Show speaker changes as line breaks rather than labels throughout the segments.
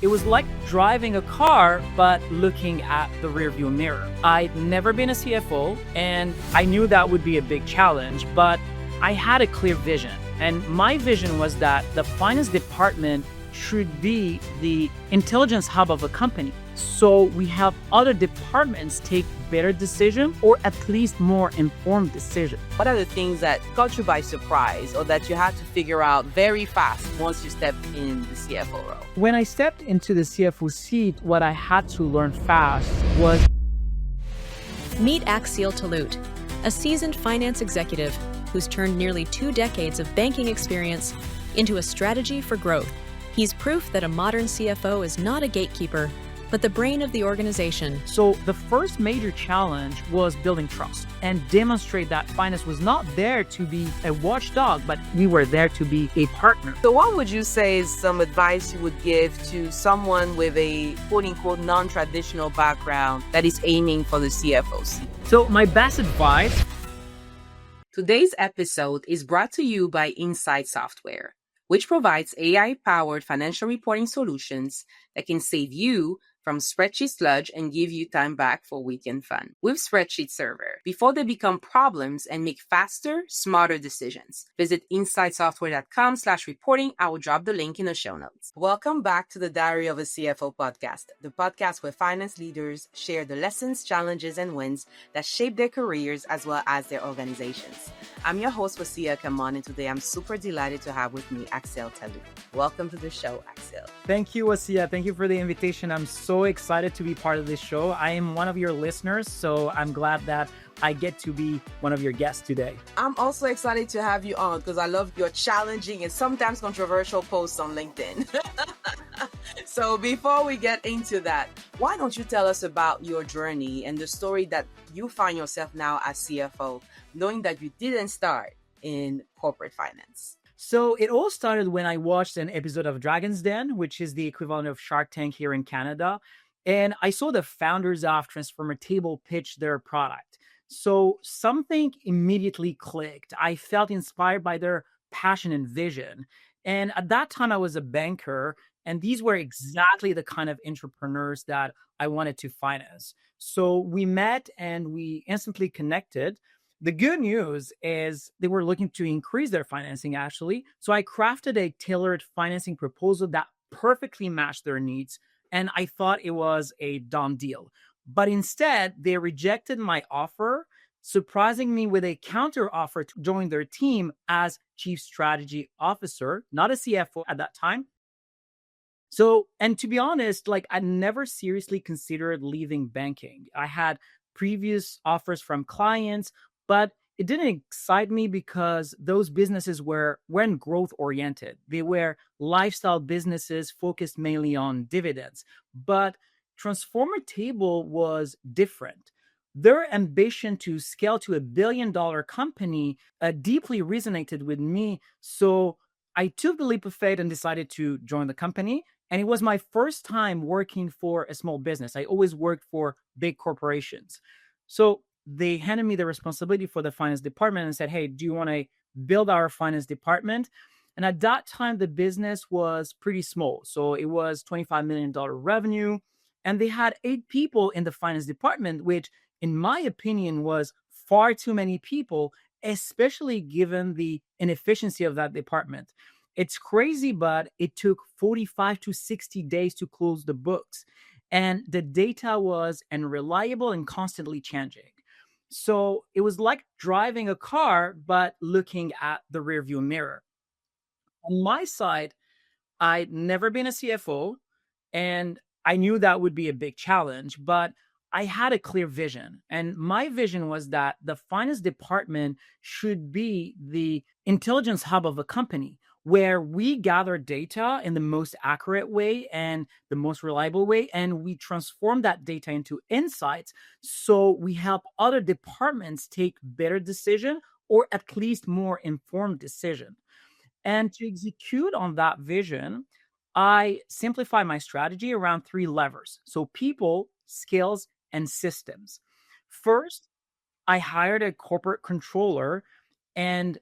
It was like driving a car, but looking at the rearview mirror. I'd never been a CFO, and I knew that would be a big challenge, but I had a clear vision. And my vision was that the finance department should be the intelligence hub of a company. So we help other departments take better decisions, or at least more informed decisions.
What are the things that caught you by surprise or that you had to figure out very fast once you stepped in the CFO role?
When I stepped into the CFO seat, what I had to learn fast was...
Meet Axile Talout, a seasoned finance executive who's turned nearly 2 decades of banking experience into a strategy for growth. He's proof that a modern CFO is not a gatekeeper, but the brain of the organization.
So the first major challenge was building trust and demonstrate that finance was not there to be a watchdog, but we were there to be a partner.
So what would you say is some advice you would give to someone with a quote-unquote non-traditional background that is aiming for the CFO seat?
So my best advice...
Today's episode is brought to you by Insight Software, which provides AI-powered financial reporting solutions that can save you from spreadsheet sludge and give you time back for weekend fun. With Spreadsheet Server, before they become problems and make faster, smarter decisions. Visit insightsoftware.com/reporting. I will drop the link in the show notes. Welcome back to the Diary of a CFO podcast, the podcast where finance leaders share the lessons, challenges, and wins that shape their careers as well as their organizations. I'm your host, Wassia Kamon, and today I'm super delighted to have with me Axile Talout. Welcome to the show, Axile.
Thank you, Wassia. Thank you for the invitation. I'm so excited to be part of this show. I am one of your listeners, so I'm glad that I get to be one of your guests today.
I'm also excited to have you on because I love your challenging and sometimes controversial posts on LinkedIn. So before we get into that, why don't you tell us about your journey and the story that you find yourself now as CFO, knowing that you didn't start in corporate finance?
So it all started when I watched an episode of Dragon's Den, which is the equivalent of Shark Tank here in Canada. And I saw the founders of Transformer Table pitch their product. So something immediately clicked. I felt inspired by their passion and vision. And at that time, I was a banker, and these were exactly the kind of entrepreneurs that I wanted to finance. So we met and we instantly connected. The good news is they were looking to increase their financing, actually. So I crafted a tailored financing proposal that perfectly matched their needs, and I thought it was a done deal. But instead, they rejected my offer, surprising me with a counter offer to join their team as Chief Strategy Officer, not a CFO at that time. So, and to be honest, I never seriously considered leaving banking. I had previous offers from clients, but it didn't excite me because those businesses weren't growth oriented. They were lifestyle businesses focused mainly on dividends. But Transformer Table was different. Their ambition to scale to $1 billion company deeply resonated with me. So I took the leap of faith and decided to join the company. And it was my first time working for a small business. I always worked for big corporations. So they handed me the responsibility for the finance department and said, hey, do you want to build our finance department? And at that time, the business was pretty small. So it was $25 million revenue. And they had 8 people in the finance department, which in my opinion was far too many people, especially given the inefficiency of that department. It's crazy, but it took 45 to 60 days to close the books. And the data was unreliable and constantly changing. So it was like driving a car, but looking at the rearview mirror. On my side, I'd never been a CFO, and I knew that would be a big challenge, but I had a clear vision. And my vision was that the finance department should be the intelligence hub of a company, where we gather data in the most accurate way and the most reliable way, and we transform that data into insights so we help other departments take better decisions, or at least more informed decisions. And to execute on that vision, I simplify my strategy around 3 levers. So people, skills, and systems. First, I hired a corporate controller, and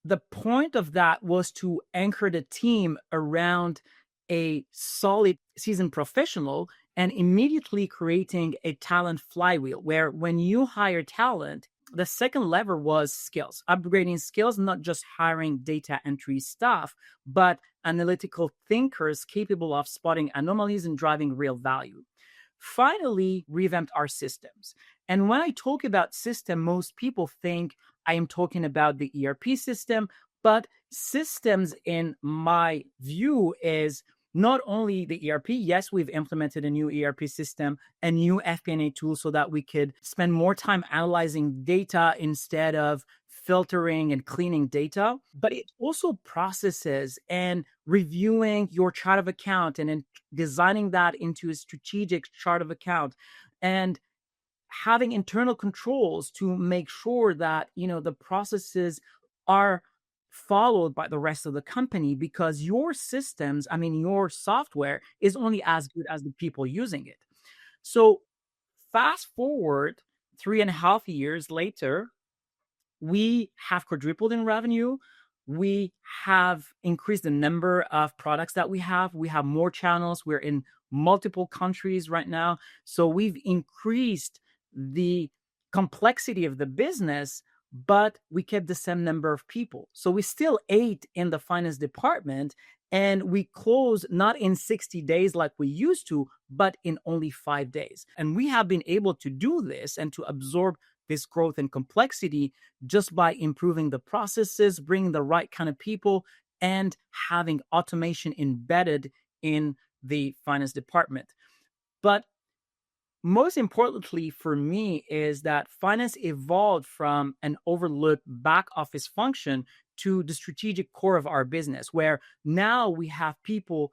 the point of that was to anchor the team around a solid seasoned professional and immediately creating a talent flywheel where when you hire talent, the second lever was skills, upgrading skills, not just hiring data entry staff, but analytical thinkers capable of spotting anomalies and driving real value. Finally, revamped our systems. And when I talk about system, most people think I am talking about the ERP system, but systems in my view is not only the ERP. Yes, we've implemented a new ERP system, a new FP&A tool so that we could spend more time analyzing data instead of filtering and cleaning data, but it also processes and reviewing your chart of account and then designing that into a strategic chart of account and having internal controls to make sure that the processes are followed by the rest of the company, because your systems, your software is only as good as the people using it. So fast forward 3.5 years later, we have quadrupled in revenue. We have increased the number of products that we have. We have more channels. We're in multiple countries right now. So we've increased the complexity of the business, but we kept the same number of people. So we still ate in the finance department, and we closed not in 60 days like we used to, but in only 5 days. And we have been able to do this and to absorb this growth and complexity just by improving the processes, bringing the right kind of people, and having automation embedded in the finance department. But most importantly for me is that finance evolved from an overlooked back office function to the strategic core of our business, where now we have people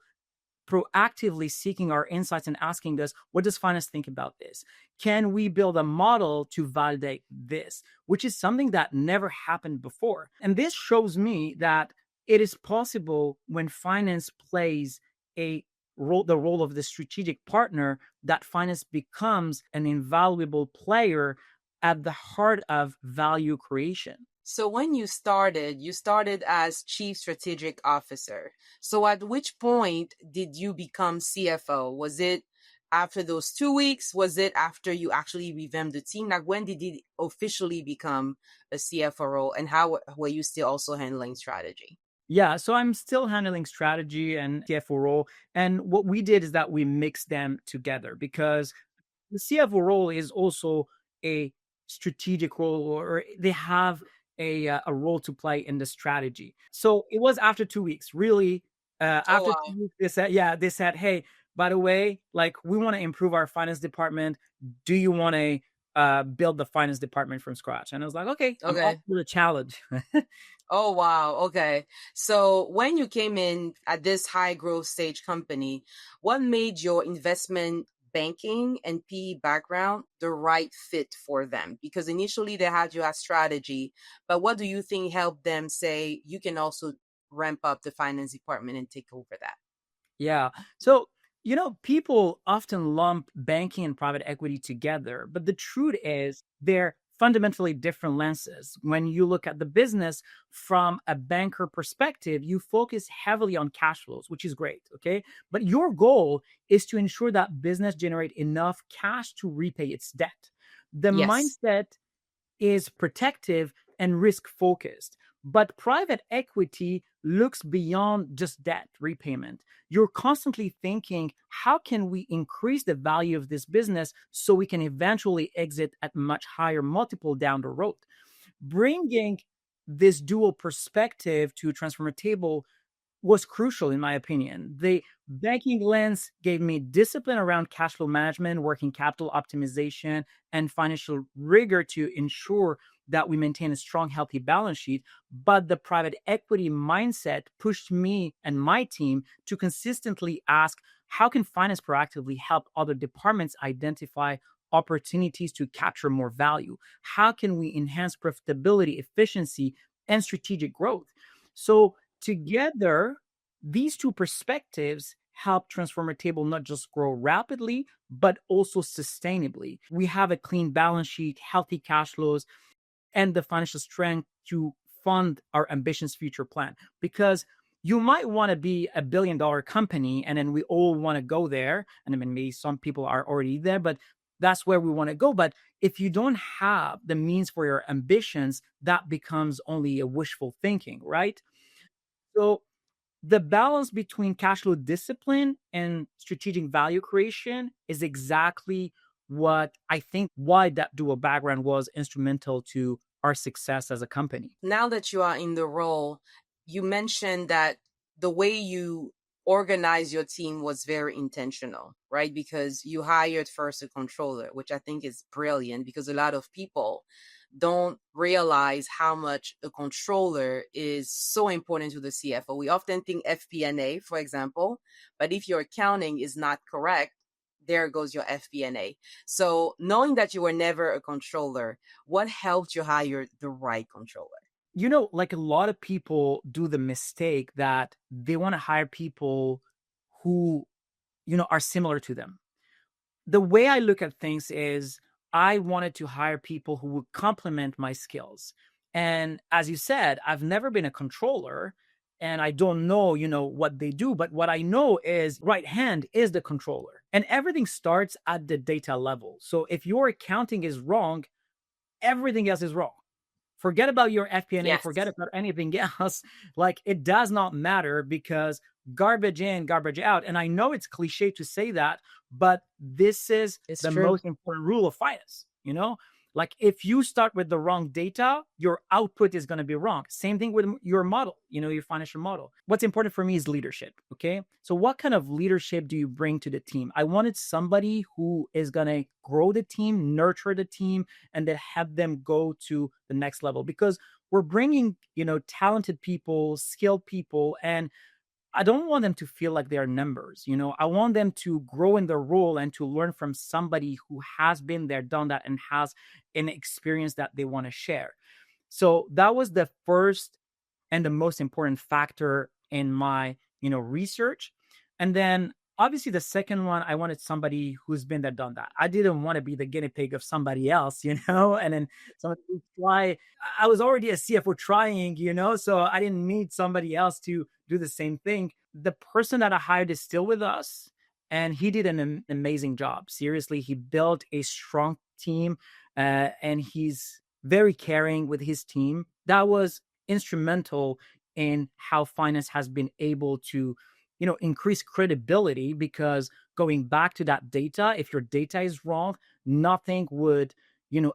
proactively seeking our insights and asking us, what does finance think about this? Can we build a model to validate this? Which is something that never happened before. And this shows me that it is possible when finance plays the role of the strategic partner, that finance becomes an invaluable player at the heart of value creation.
So when you started as Chief Strategic Officer. So at which point did you become CFO? Was it after those 2 weeks? Was it after you actually revamped the team? Like, when did it officially become a CFO role, and how were you still also handling strategy?
Yeah, so I'm still handling strategy and CFO role. And what we did is that we mixed them together, because the CFO role is also a strategic role, or they have a role to play in the strategy. So it was after 2 weeks, really. After
wow.
2 weeks, they said, hey, by the way, like, we want to improve our finance department. Do you want to build the finance department from scratch? And I was like, okay. I'm up for the challenge.
Oh, wow. Okay. So when you came in at this high growth stage company, what made your investment banking and PE background the right fit for them? Because initially they had you as strategy, but what do you think helped them say you can also ramp up the finance department and take over that?
Yeah. So, people often lump banking and private equity together, but the truth is they're fundamentally different lenses. When you look at the business from a banker perspective, you focus heavily on cash flows, which is great, okay? But your goal is to ensure that business generate enough cash to repay its debt. The mindset is protective and risk focused. But private equity looks beyond just debt repayment. You're constantly thinking, how can we increase the value of this business so we can eventually exit at much higher multiple down the road? Bringing this dual perspective to Transformer Table was crucial, in my opinion. The banking lens gave me discipline around cash flow management, working capital optimization, and financial rigor to ensure that we maintain a strong, healthy balance sheet. But the private equity mindset pushed me and my team to consistently ask, how can finance proactively help other departments identify opportunities to capture more value? How can we enhance profitability, efficiency, and strategic growth? So together, these two perspectives help Transformer Table not just grow rapidly, but also sustainably. We have a clean balance sheet, healthy cash flows, and the financial strength to fund our ambitious future plan. Because you might want to be a billion-dollar company, and then we all want to go there. And I mean, maybe some people are already there, but that's where we want to go. But if you don't have the means for your ambitions, that becomes only a wishful thinking, right? So the balance between cash flow discipline and strategic value creation is exactly what I think why that dual background was instrumental to our success as a company.
Now that you are in the role, you mentioned that the way you organize your team was very intentional, right? Because you hired first a controller, which I think is brilliant because a lot of people don't realize how much a controller is so important to the CFO. We often think FP&A, for example, but if your accounting is not correct, there goes your FP&A. So knowing that you were never a controller, what helped you hire the right controller?
Like a lot of people do the mistake that they want to hire people who, are similar to them. The way I look at things is I wanted to hire people who would complement my skills. And as you said, I've never been a controller and I don't know, what they do, but what I know is right hand is the controller and everything starts at the data level. So if your accounting is wrong, everything else is wrong. Forget about your FP&A,
Yes.
forget about anything else. Like it does not matter because garbage in, garbage out. And I know it's cliche to say that, but this is
It's
the
true.
most important rule of finance, Like if you start with the wrong data, your output is going to be wrong. Same thing with your model, your financial model. What's important for me is leadership. Okay. So what kind of leadership do you bring to the team? I wanted somebody who is going to grow the team, nurture the team, and then have them go to the next level because we're bringing, talented people, skilled people, and I don't want them to feel like they are numbers. I want them to grow in their role and to learn from somebody who has been there, done that, and has an experience that they want to share. So that was the first and the most important factor in my, research. And then obviously the second one, I wanted somebody who's been there, done that. I didn't want to be the guinea pig of somebody else, and then somebody who try. I was already a CFO trying, so I didn't need somebody else to do the same thing. The person that I hired is still with us and he did an amazing job. Seriously, he built a strong team and he's very caring with his team. That was instrumental in how finance has been able to, increase credibility because going back to that data, if your data is wrong, nothing would,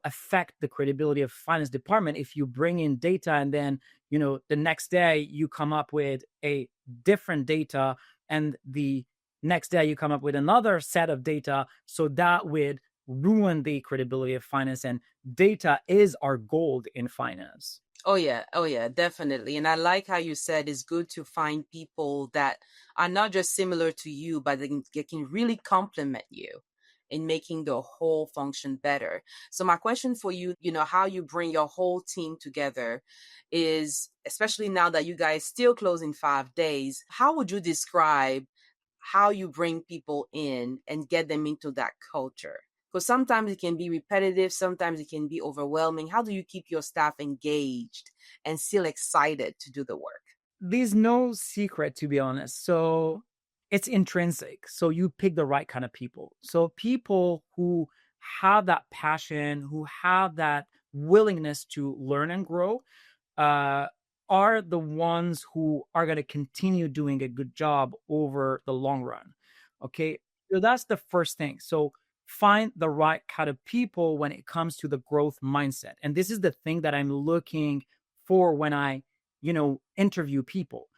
affect the credibility of finance department. If you bring in data and then, the next day you come up with a different data and the next day you come up with another set of data. So that would ruin the credibility of finance, and data is our gold in finance.
Oh yeah, definitely. And I like how you said it's good to find people that are not just similar to you, but they can really complement you in making the whole function better. So my question for you, how you bring your whole team together is, especially now that you guys still close in 5 days, how would you describe how you bring people in and get them into that culture? Because sometimes it can be repetitive, sometimes it can be overwhelming. How do you keep your staff engaged and still excited to do the work?
There's no secret, to be honest. So it's intrinsic. So you pick the right kind of people. So people who have that passion, who have that willingness to learn and grow, are the ones who are going to continue doing a good job over the long run. Okay. So that's the first thing. So find the right kind of people when it comes to the growth mindset. And this is the thing that I'm looking for when I, interview people.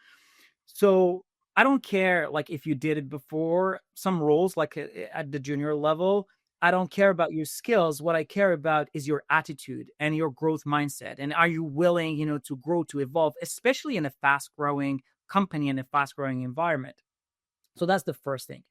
So I don't care like if you did it before, some roles like at the junior level, I don't care about your skills. What I care about is your attitude and your growth mindset. And are you willing, to grow, to evolve, especially in a fast growing company and a fast growing environment. So that's the first thing.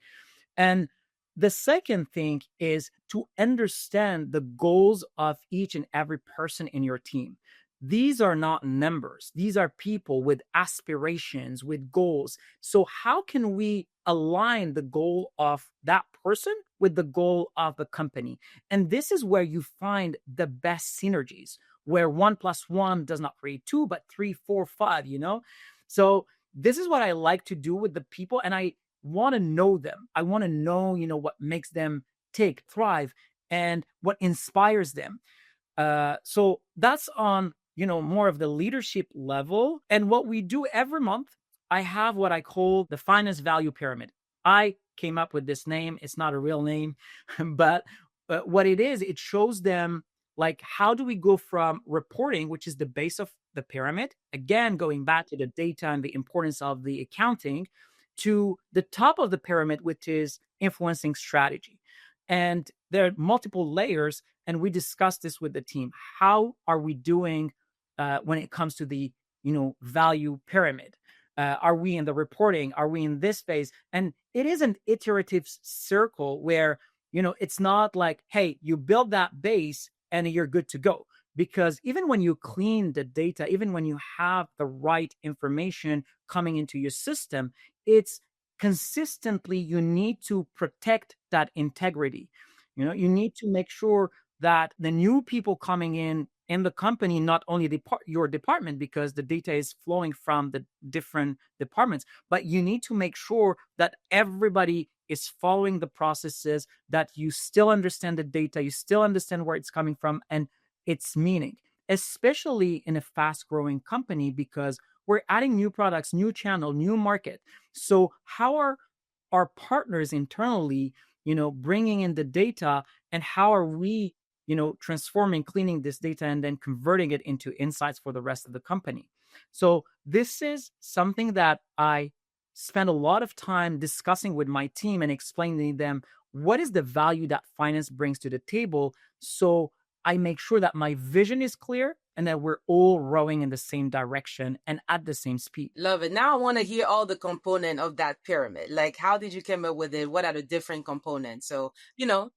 And the second thing is to understand the goals of each and every person in your team. These are not numbers. These are people with aspirations, with goals. So how can we align the goal of that person with the goal of the company? And this is where you find the best synergies, where 1 + 1 does not create 2, but 3, 4, 5, So this is what I like to do with the people, and I want to know them. I want to know, what makes them tick, thrive, and what inspires them. So that's on, more of the leadership level. And what we do every month, I have what I call the finance value pyramid. I came up with this name. It's not a real name, but what it is, it shows them like, how do we go from reporting, which is the base of the pyramid, again, going back to the data and the importance of the accounting, to the top of the pyramid, which is influencing strategy. And there are multiple layers, and we discussed this with the team. How are we doing when it comes to the value pyramid? Are we in the reporting? Are we in this phase? And it is an iterative circle where it's not like, hey, you build that base and you're good to go. Because even when you clean the data, even when you have the right information coming into your system, it's consistently, you need to protect that integrity. You need to make sure that the new people coming in the company, not only your department, because the data is flowing from the different departments, but you need to make sure that everybody is following the processes, that you still understand the data, you still understand where it's coming from and its meaning, especially in a fast growing company, because we're adding new products, new channel, new market. So how are our partners internally, bringing in the data, and how are we, transforming, cleaning this data, and then converting it into insights for the rest of the company? So this is something that I spend a lot of time discussing with my team and explaining to them what is the value that finance brings to the table. So I make sure that my vision is clear and that we're all rowing in the same direction and at the same speed.
Love it. Now I want to hear all the component of that pyramid. Like, how did you come up with it? What are the different components? So,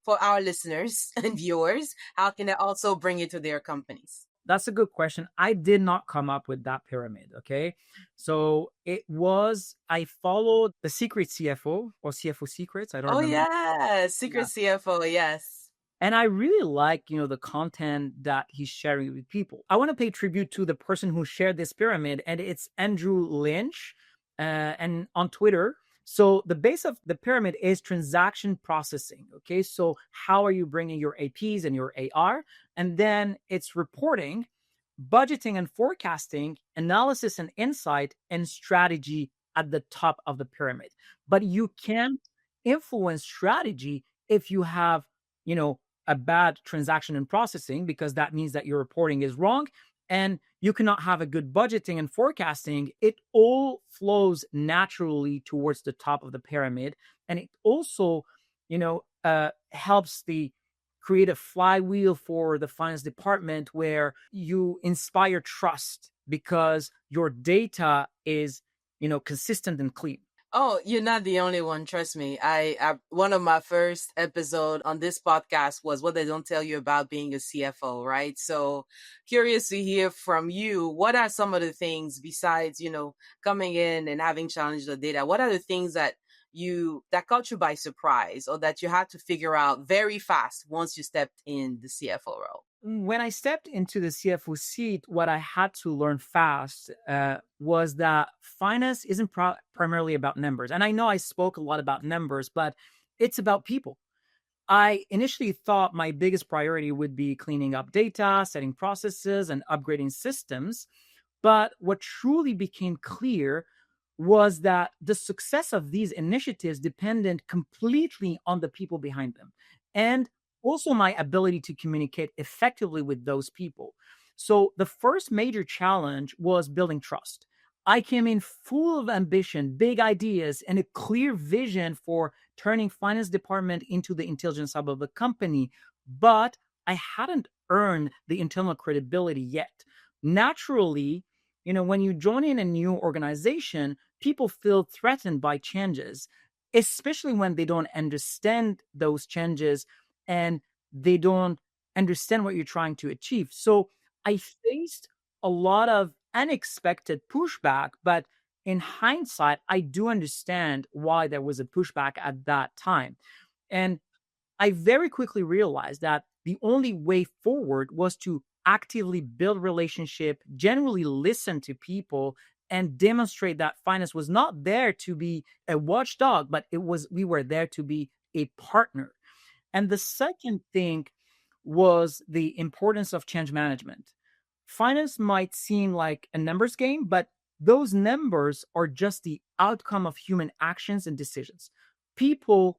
for our listeners and viewers, how can they also bring it to their companies?
That's a good question. I did not come up with that pyramid. Okay. So I followed the Secret CFO or CFO Secrets. I don't remember.
Yeah. Secret CFO. Yes.
And I really like, the content that he's sharing with people. I want to pay tribute to the person who shared this pyramid, and it's Andrew Lynch, and on Twitter. So the base of the pyramid is transaction processing. Okay. So how are you bringing your APs and your AR? And then it's reporting, budgeting and forecasting, analysis and insight, and strategy at the top of the pyramid. But you can't influence strategy if you have, a bad transaction and processing, because that means that your reporting is wrong, and you cannot have a good budgeting and forecasting. It all flows naturally towards the top of the pyramid. And it also, helps the create a flywheel for the finance department where you inspire trust because your data is, consistent and clean.
Oh, you're not the only one. Trust me. I one of my first episode on this podcast was what they don't tell you about being a CFO, right? So curious to hear from you. What are some of the things besides, coming in and having challenged the data? What are the things that caught you by surprise, or that you had to figure out very fast once you stepped in the CFO role?
When I stepped into the CFO seat, what I had to learn fast was that finance isn't primarily about numbers. And I know I spoke a lot about numbers, but it's about people. I initially thought my biggest priority would be cleaning up data, setting processes, and upgrading systems. But what truly became clear was that the success of these initiatives depended completely on the people behind them, and also my ability to communicate effectively with those people. So the first major challenge was building trust. I came in full of ambition, big ideas, and a clear vision for turning finance department into the intelligence hub of the company, but I hadn't earned the internal credibility yet. Naturally, when you join in a new organization, people feel threatened by changes, especially when they don't understand those changes and they don't understand what you're trying to achieve. So I faced a lot of unexpected pushback, but in hindsight, I do understand why there was a pushback at that time. And I very quickly realized that the only way forward was to actively build relationship, generally listen to people, and demonstrate that finance was not there to be a watchdog, but we were there to be a partner. And the second thing was the importance of change management. Finance might seem like a numbers game, but those numbers are just the outcome of human actions and decisions. People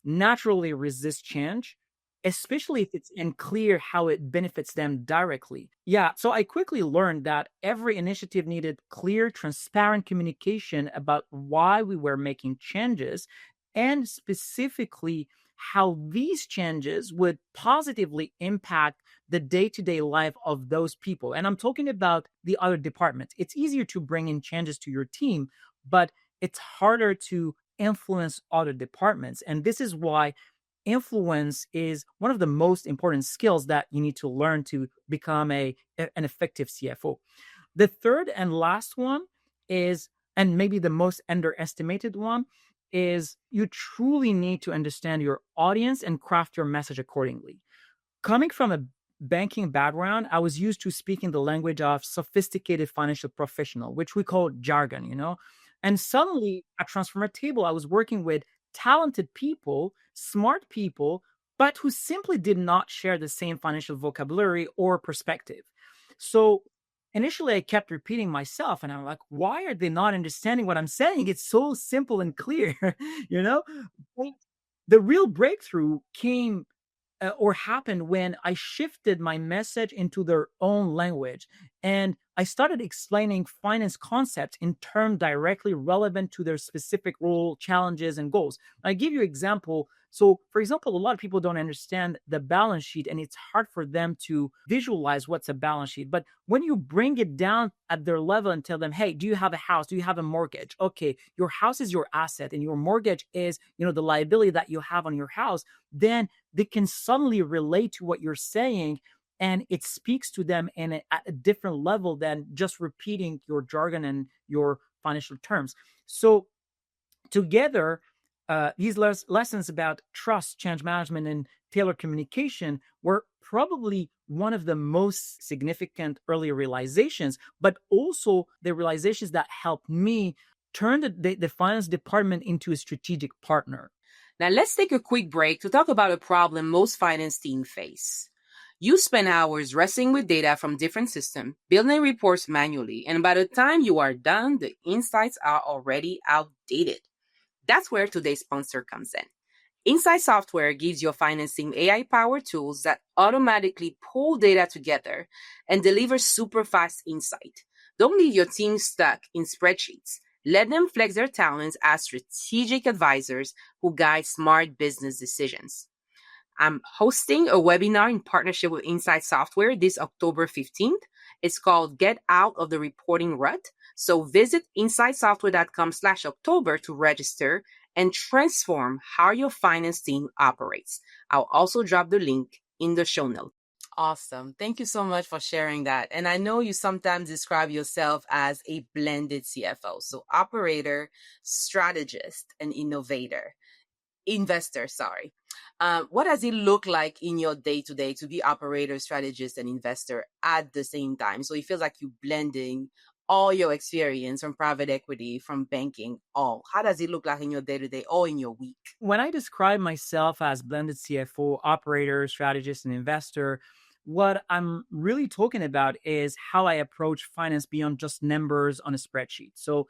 naturally resist change, especially if it's unclear how it benefits them directly. Yeah, so I quickly learned that every initiative needed clear, transparent communication about why we were making changes and specifically how these changes would positively impact the day-to-day life of those people. And I'm talking about the other departments. It's easier to bring in changes to your team, but it's harder to influence other departments. And this is why influence is one of the most important skills that you need to learn to become an effective CFO. The third and last one is, and maybe the most underestimated one, is you truly need to understand your audience and craft your message accordingly. Coming from a banking background, I was used to speaking the language of sophisticated financial professional, which we call jargon. And suddenly at Transformer Table, I was working with talented people, smart people, but who simply did not share the same financial vocabulary or perspective. So initially I kept repeating myself and I'm like, why are they not understanding what I'm saying? It's so simple and clear, you know? But the real breakthrough came or happened when I shifted my message into their own language. And I started explaining finance concepts in terms directly relevant to their specific role, challenges, and goals. I give you an example. So, for example, a lot of people don't understand the balance sheet, and it's hard for them to visualize what's a balance sheet. But when you bring it down at their level and tell them, hey, do you have a house? Do you have a mortgage? Okay, your house is your asset, and your mortgage is, the liability that you have on your house. Then they can suddenly relate to what you're saying, and it speaks to them at a different level than just repeating your jargon and your financial terms. So together, these lessons about trust, change management, and tailored communication were probably one of the most significant early realizations, but also the realizations that helped me turn the finance department into a strategic partner.
Now let's take a quick break to talk about a problem most finance teams face. You spend hours wrestling with data from different systems, building reports manually, and by the time you are done, the insights are already outdated. That's where today's sponsor comes in. Insight Software gives your finance team AI-powered tools that automatically pull data together and deliver super fast insight. Don't leave your team stuck in spreadsheets. Let them flex their talents as strategic advisors who guide smart business decisions. I'm hosting a webinar in partnership with Insight Software this October 15th. It's called Get Out of the Reporting Rut. So visit insightsoftware.com/October to register and transform how your finance team operates. I'll also drop the link in the show notes. Awesome. Thank you so much for sharing that. And I know you sometimes describe yourself as a blended CFO. So operator, strategist, and investor. What does it look like in your day-to-day to be operator, strategist, and investor at the same time? So it feels like you're blending all your experience from private equity, from banking, all. How does it look like in your day-to-day or in your week?
When I describe myself as blended CFO, operator, strategist, and investor, what I'm really talking about is how I approach finance beyond just numbers on a spreadsheet. So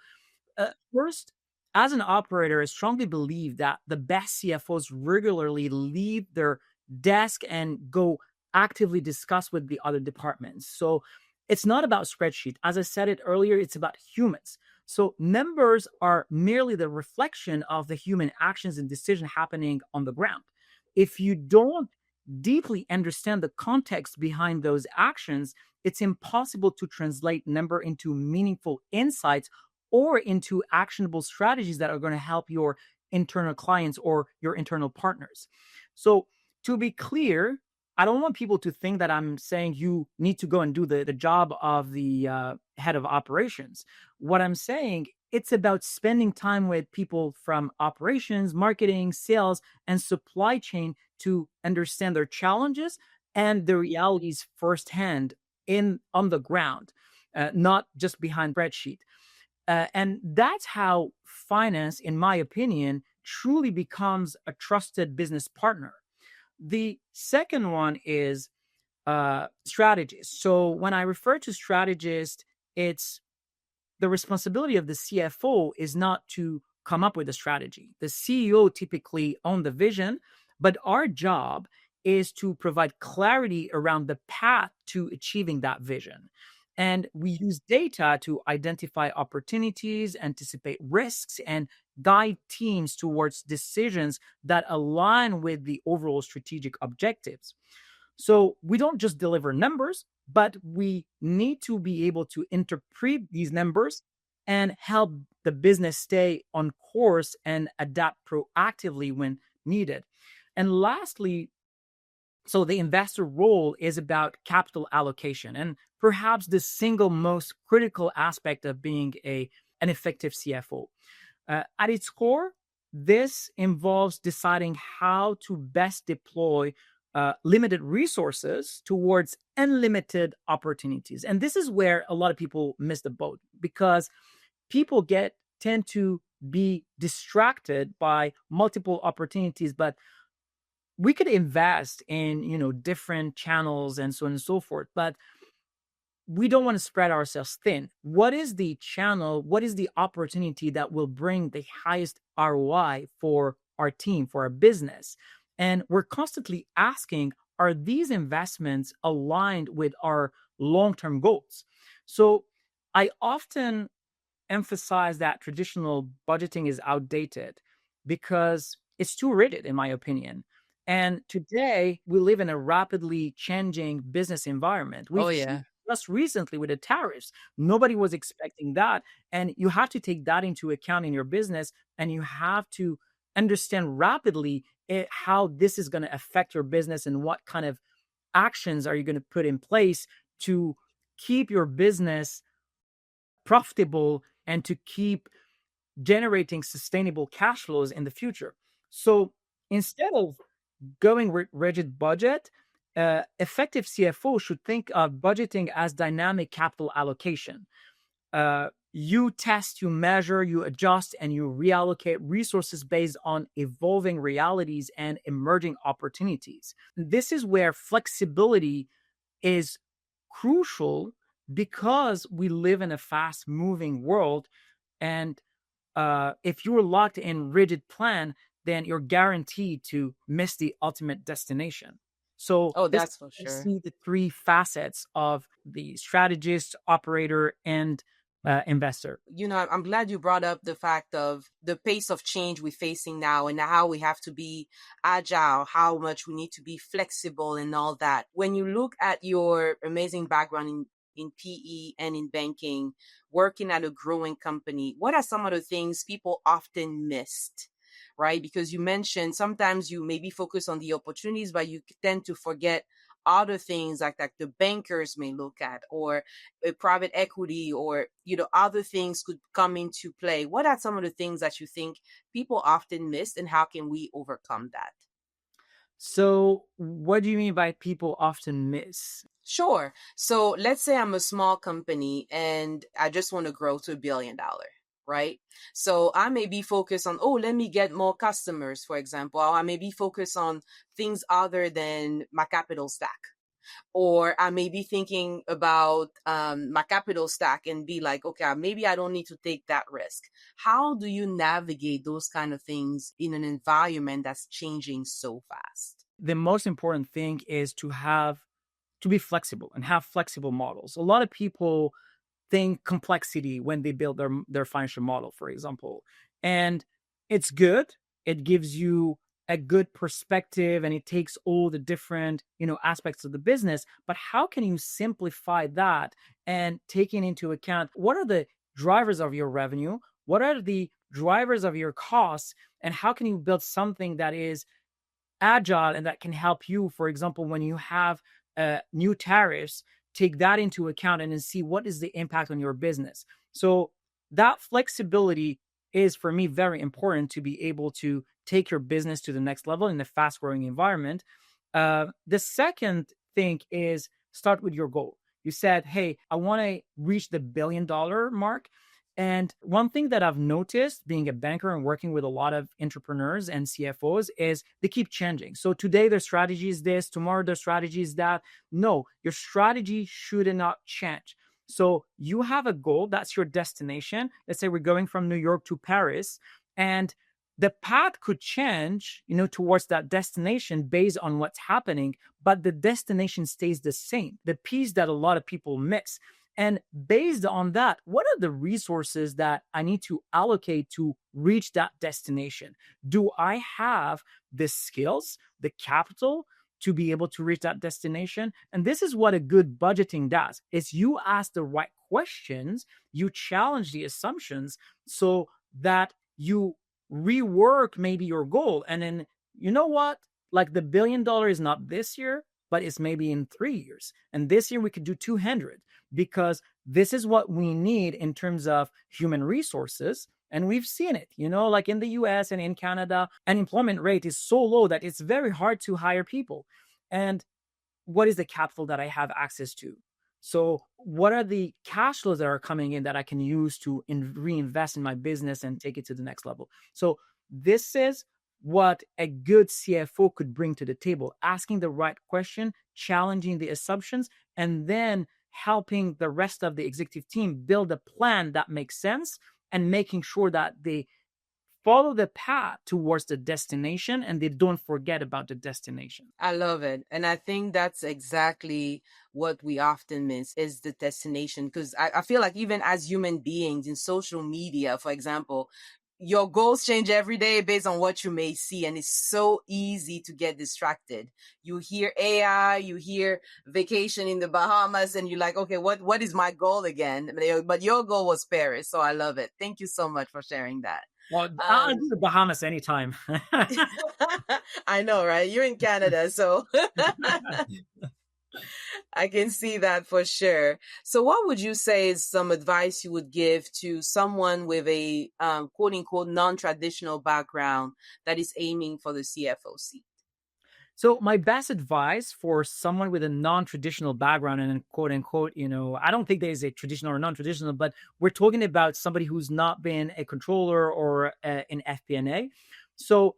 first, as an operator, I strongly believe that the best CFOs regularly leave their desk and go actively discuss with the other departments. So it's not about spreadsheet. As I said it earlier, it's about humans. So numbers are merely the reflection of the human actions and decision happening on the ground. If you don't deeply understand the context behind those actions, it's impossible to translate number into meaningful insights or into actionable strategies that are going to help your internal clients or your internal partners. So to be clear, I don't want people to think that I'm saying you need to go and do the job of the head of operations. What I'm saying, it's about spending time with people from operations, marketing, sales, and supply chain to understand their challenges and the realities firsthand on the ground, not just behind spreadsheet. And that's how finance, in my opinion, truly becomes a trusted business partner. The second one is strategist. So when I refer to strategist, it's the responsibility of the CFO is not to come up with a strategy. The CEO typically owns the vision, but our job is to provide clarity around the path to achieving that vision. And we use data to identify opportunities, anticipate risks, and guide teams towards decisions that align with the overall strategic objectives. So we don't just deliver numbers, but we need to be able to interpret these numbers and help the business stay on course and adapt proactively when needed. And lastly, so the investor role is about capital allocation and perhaps the single most critical aspect of being an effective CFO. At its core, this involves deciding how to best deploy limited resources towards unlimited opportunities. And this is where a lot of people miss the boat because people tend to be distracted by multiple opportunities, but we could invest in different channels and so on and so forth, but we don't want to spread ourselves thin. What is the channel? What is the opportunity that will bring the highest ROI for our team, for our business? And we're constantly asking, are these investments aligned with our long-term goals? So I often emphasize that traditional budgeting is outdated because it's too rigid, in my opinion. And today we live in a rapidly changing business environment.
Oh,
We've
yeah.
just recently with the tariffs, nobody was expecting that. And you have to take that into account in your business, and you have to understand rapidly how this is going to affect your business and what kind of actions are you going to put in place to keep your business profitable and to keep generating sustainable cash flows in the future. So instead of going rigid budget, effective CFO should think of budgeting as dynamic capital allocation. You test, you measure, you adjust, and you reallocate resources based on evolving realities and emerging opportunities. This is where flexibility is crucial because we live in a fast moving world. And if you're locked in rigid plan, then you're guaranteed to miss the ultimate destination. So
Oh,
this
that's for
I
sure.
see the three facets of the strategist, operator, and investor.
I'm glad you brought up the fact of the pace of change we're facing now and how we have to be agile, how much we need to be flexible and all that. When you look at your amazing background in PE and in banking, working at a growing company, what are some of the things people often missed? Right? Because you mentioned sometimes you maybe focus on the opportunities, but you tend to forget other things like the bankers may look at, or a private equity, or other things could come into play. What are some of the things that you think people often miss, and how can we overcome that?
So what do you mean by people often miss?
Sure. So let's say I'm a small company and I just want to grow to $1 billion, right? So I may be focused on, let me get more customers, for example. Or I may be focused on things other than my capital stack. Or I may be thinking about my capital stack and be like, okay, maybe I don't need to take that risk. How do you navigate those kind of things in an environment that's changing so fast?
The most important thing is to be flexible and have flexible models. A lot of people think complexity when they build their financial model, for example. And it's good. It gives you a good perspective and it takes all the different, aspects of the business. But how can you simplify that and taking into account what are the drivers of your revenue? What are the drivers of your costs? And how can you build something that is agile and that can help you, for example, when you have new tariffs, take that into account and then see what is the impact on your business. So that flexibility is for me very important to be able to take your business to the next level in a fast growing environment. The second thing is start with your goal. You said, hey, I want to reach the $1 billion mark. And one thing that I've noticed being a banker and working with a lot of entrepreneurs and CFOs is they keep changing. So today their strategy is this, tomorrow their strategy is that. No, your strategy should not change. So you have a goal, that's your destination. Let's say we're going from New York to Paris, and the path could change, towards that destination based on what's happening, but the destination stays the same. The piece that a lot of people miss. And based on that, what are the resources that I need to allocate to reach that destination? Do I have the skills, the capital to be able to reach that destination? And this is what a good budgeting does, is you ask the right questions, you challenge the assumptions so that you rework maybe your goal. And then, you know what? Like the $1 billion is not this year, but it's maybe in 3 years. And this year we could do 200 because this is what we need in terms of human resources. And we've seen it, like in the US and in Canada, unemployment rate is so low that it's very hard to hire people. And what is the capital that I have access to? So what are the cash flows that are coming in that I can use to reinvest in my business and take it to the next level? So this is what a good CFO could bring to the table, asking the right question, challenging the assumptions, and then helping the rest of the executive team build a plan that makes sense and making sure that they follow the path towards the destination and they don't forget about the destination.
I love it. And I think that's exactly what we often miss is the destination. Because I feel like even as human beings in social media, for example, your goals change every day based on what you may see. And it's so easy to get distracted. You hear AI, you hear vacation in the Bahamas, and you're like, okay, what is my goal again? But your goal was Paris. So I love it. Thank you so much for sharing that.
Well, I'll do the Bahamas anytime.
I know, right? You're in Canada, so I can see that for sure. So what would you say is some advice you would give to someone with a quote unquote non-traditional background that is aiming for the CFO seat?
So my best advice for someone with a non-traditional background and quote unquote, I don't think there is a traditional or non-traditional, but we're talking about somebody who's not been a controller or an FP&A. So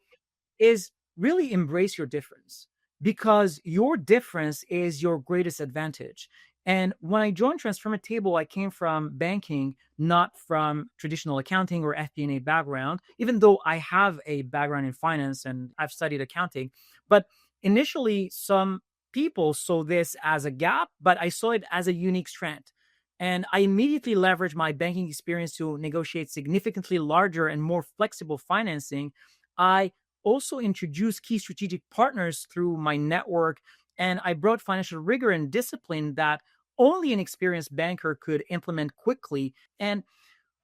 is really embrace your difference because your difference is your greatest advantage. And when I joined Transformer Table, I came from banking, not from traditional accounting or FP&A background, even though I have a background in finance and I've studied accounting. But initially, some people saw this as a gap, but I saw it as a unique strength. And I immediately leveraged my banking experience to negotiate significantly larger and more flexible financing. I also introduced key strategic partners through my network, and I brought financial rigor and discipline that only an experienced banker could implement quickly. And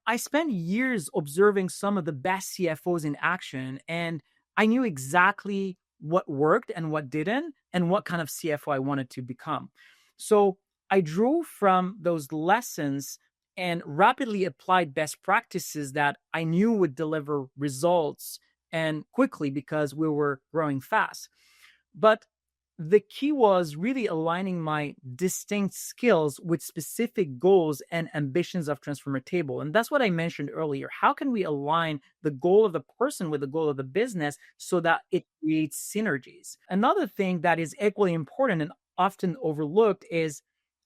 I spent years observing some of the best CFOs in action, and I knew exactly what worked and what didn't, and what kind of CFO I wanted to become. So I drew from those lessons and rapidly applied best practices that I knew would deliver results and quickly because we were growing fast. But the key was really aligning my distinct skills with specific goals and ambitions of Transformer Table. And that's what I mentioned earlier. How can we align the goal of the person with the goal of the business so that it creates synergies? Another thing that is equally important and often overlooked is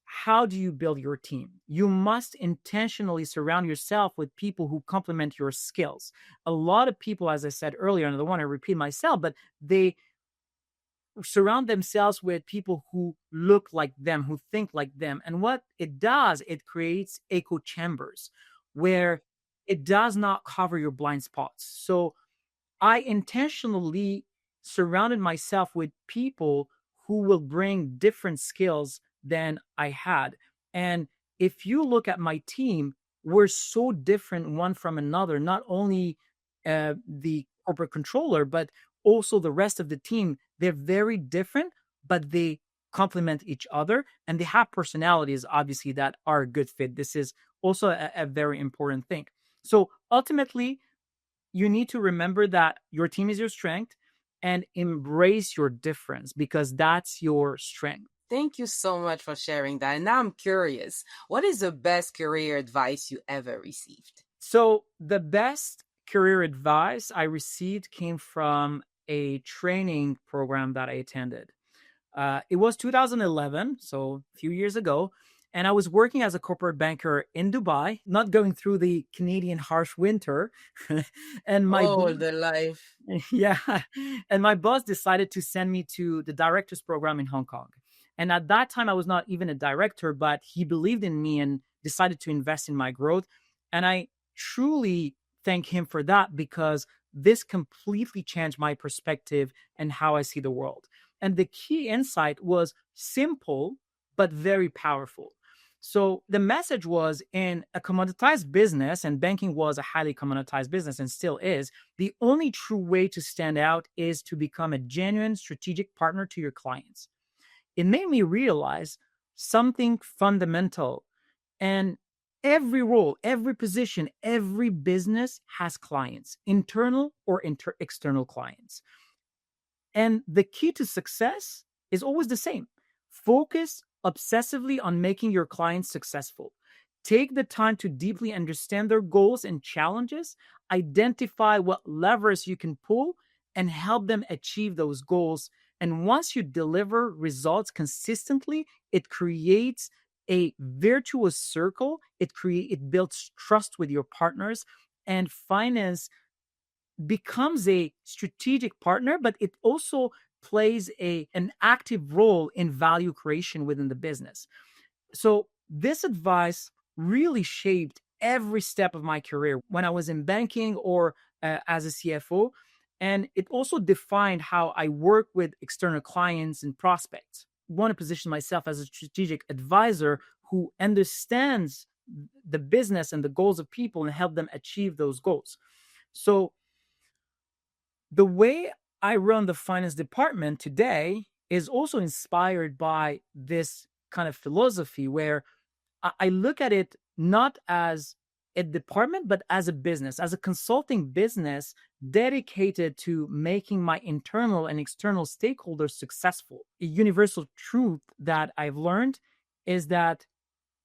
how do you build your team? You must intentionally surround yourself with people who complement your skills. A lot of people, as I said earlier, and I don't want to repeat myself, but they surround themselves with people who look like them, who think like them. And what it does, it creates echo chambers where it does not cover your blind spots. So I intentionally surrounded myself with people who will bring different skills than I had. And if you look at my team, we're so different one from another, not only the corporate controller, but also the rest of the team. They're very different, but they complement each other and they have personalities, obviously, that are a good fit. This is also a very important thing. So ultimately, you need to remember that your team is your strength and embrace your difference because that's your strength.
Thank you so much for sharing that. And now I'm curious, what is the best career advice you ever received?
So the best career advice I received came from a training program that I attended. It was 2011, so a few years ago, and I was working as a corporate banker in Dubai, not going through the Canadian harsh winter. and my
Oh, the life.
yeah, and my boss decided to send me to the director's program in Hong Kong. And at that time, I was not even a director, but he believed in me and decided to invest in my growth. And I truly thank him for that because this completely changed my perspective and how I see the world. And the key insight was simple, but very powerful. So the message was in a commoditized business, and banking was a highly commoditized business and still is. The only true way to stand out is to become a genuine strategic partner to your clients. It made me realize something fundamental. And every role, every position, every business has clients, internal or external clients. And the key to success is always the same. Focus obsessively on making your clients successful. Take the time to deeply understand their goals and challenges, identify what levers you can pull, and help them achieve those goals. And once you deliver results consistently, it creates a virtuous circle. It builds trust with your partners, and finance becomes a strategic partner, but it also plays an active role in value creation within the business. So this advice really shaped every step of my career when I was in banking or as a CFO. And it also defined how I work with external clients and prospects. I want to position myself as a strategic advisor who understands the business and the goals of people and help them achieve those goals. So the way I run the finance department today is also inspired by this kind of philosophy where I look at it not as a department, but as a business, as a consulting business dedicated to making my internal and external stakeholders successful. A universal truth that I've learned is that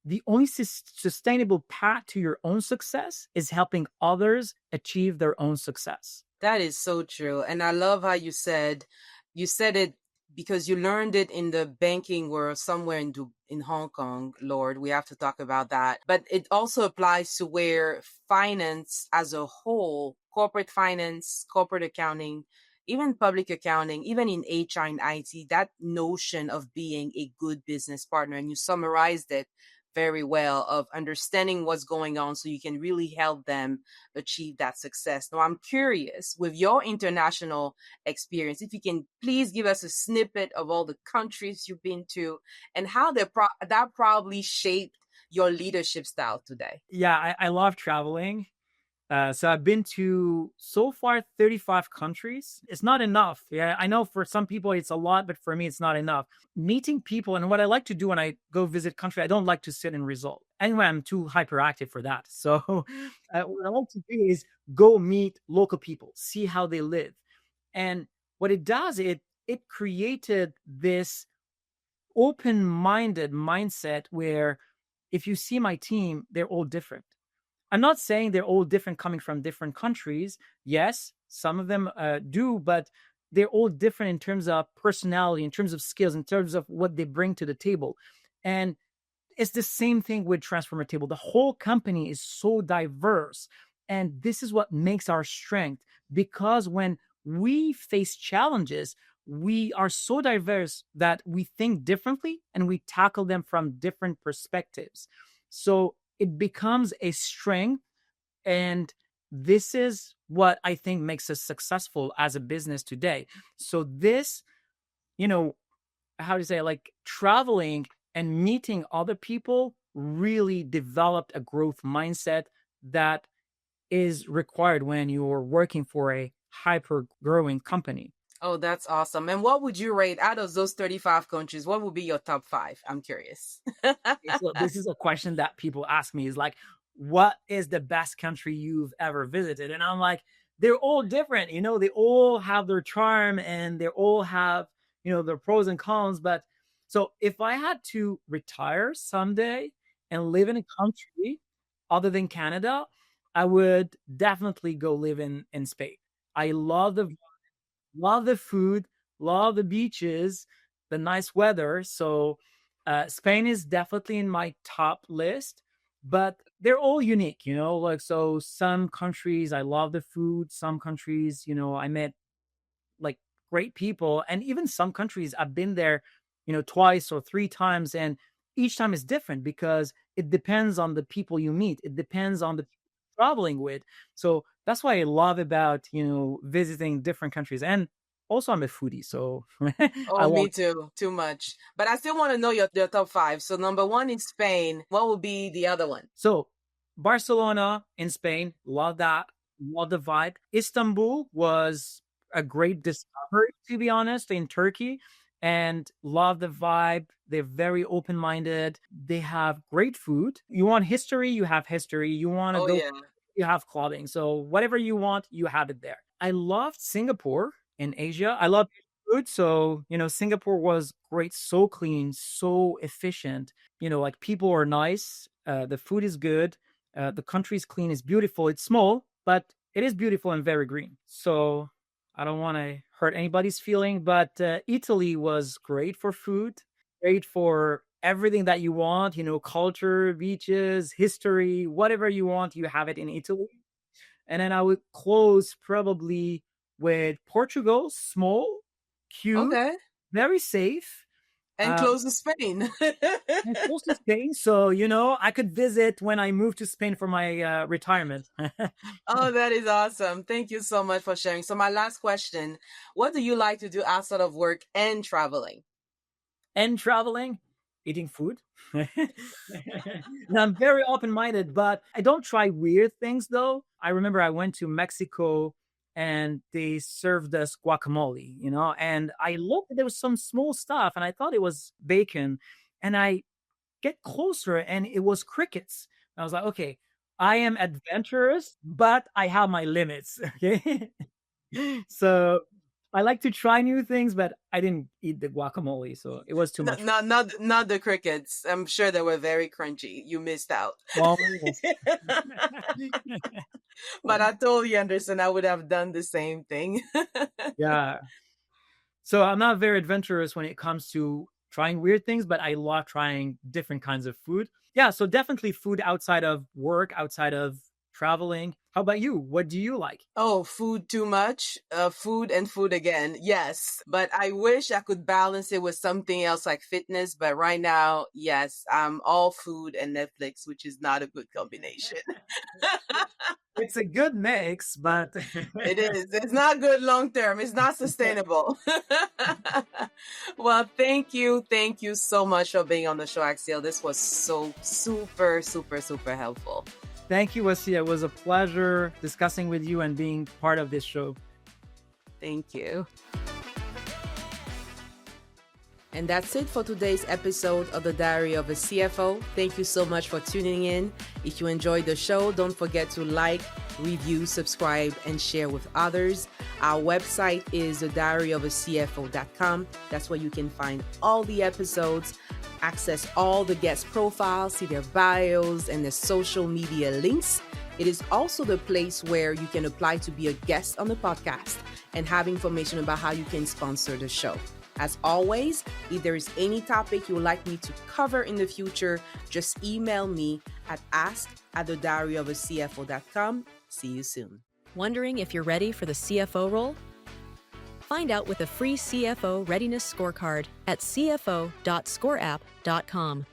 the only sustainable path to your own success is helping others achieve their own success.
That is so true. And I love how you said it because you learned it in the banking world somewhere in Hong Kong. Lord, we have to talk about that. But it also applies to where finance as a whole, corporate finance, corporate accounting, even public accounting, even in HR and IT, that notion of being a good business partner. And you summarized it very well of understanding what's going on so you can really help them achieve that success. Now, I'm curious, with your international experience, if you can please give us a snippet of all the countries you've been to and how that probably shaped your leadership style today.
Yeah, I love traveling. So I've been to so far 35 countries. It's not enough. Yeah, I know for some people it's a lot, but for me it's not enough. Meeting people, and what I like to do when I go visit country, I don't like to sit and result. Anyway, I'm too hyperactive for that. So what I like to do is go meet local people, see how they live. And what it does, it created this open-minded mindset where if you see my team, they're all different. I'm not saying they're all different coming from different countries. Yes, some of them do, but they're all different in terms of personality, in terms of skills, in terms of what they bring to the table. And it's the same thing with Transformer Table. The whole company is so diverse. And this is what makes our strength, because when we face challenges, we are so diverse that we think differently and we tackle them from different perspectives. So it becomes a strength. And this is what I think makes us successful as a business today. So this, how to say, like traveling and meeting other people really developed a growth mindset that is required when you're working for a hyper growing company.
Oh, that's awesome. And what would you rate out of those 35 countries? What would be your top 5? I'm curious.
So this is a question that people ask me, is like, what is the best country you've ever visited? And I'm like, they're all different. They all have their charm and they all have, their pros and cons. But So if I had to retire someday and live in a country other than Canada, I would definitely go live in Spain. I love the food, love the beaches, the nice weather. So Spain is definitely in my top list, but they're all unique, like, so some countries I love the food, some countries, I met like great people, and even some countries I've been there, twice or three times, and each time is different because it depends on the people you meet. It depends on the people you're traveling with. So that's why I love about, visiting different countries. And also I'm a foodie, so I
Oh, me
love.
too. Too much. But I still want to know your top five. So number one is Spain. What would be the other one?
So Barcelona in Spain, love that, love the vibe. Istanbul was a great discovery, to be honest, in Turkey, and love the vibe. They're very open minded. They have great food. You want history, you have history. You want to
Oh,
go,
yeah.
you have clubbing. So whatever you want, you have it there. I loved Singapore in Asia. I love food. So, Singapore was great, so clean, so efficient. Like people are nice. The food is good. The country is clean. It's beautiful. It's small, but it is beautiful and very green. So I don't want to hurt anybody's feeling, but Italy was great for food, great for everything that you want, culture, beaches, history, whatever you want, you have it in Italy. And then I would close probably with Portugal, small, cute,
Okay.
very safe,
And close to Spain.
and close to Spain. So, I could visit when I move to Spain for my retirement.
Oh, that is awesome. Thank you so much for sharing. So my last question, what do you like to do outside of work and traveling?
And traveling, eating food. And I'm very open-minded, but I don't try weird things though. I remember I went to Mexico and they served us guacamole, and I looked, there was some small stuff and I thought it was bacon, and I get closer and it was crickets. I was like, okay, I am adventurous, but I have my limits. Okay. So I like to try new things, but I didn't eat the guacamole, so it was too much.
Not the crickets. I'm sure they were very crunchy. You missed out.
Well,
But I totally understand. I would have done the same thing.
yeah. So I'm not very adventurous when it comes to trying weird things, but I love trying different kinds of food. Yeah, so definitely food outside of work, outside of traveling. How about you? What do you like?
Oh, food too much? Food and food again. Yes. But I wish I could balance it with something else like fitness. But right now, yes, I'm all food and Netflix, which is not a good combination.
It's a good mix, but
It is. It's not good long term. It's not sustainable. Well, thank you. Thank you so much for being on the show, Axile. This was so super, super, super helpful.
Thank you, Wassia. It was a pleasure discussing with you and being part of this show.
Thank you. And that's it for today's episode of the Diary of a CFO. Thank you so much for tuning in. If you enjoyed the show, don't forget to like, review, subscribe, and share with others. Our website is thediaryofacfo.com. That's where you can find all the episodes, access all the guest profiles, see their bios, and their social media links. It is also the place where you can apply to be a guest on the podcast and have information about how you can sponsor the show. As always, if there is any topic you would like me to cover in the future, just email me at ask@thediaryofacfo.com. See you soon.
Wondering if you're ready for the CFO role? Find out with a free CFO readiness scorecard at cfo.scoreapp.com.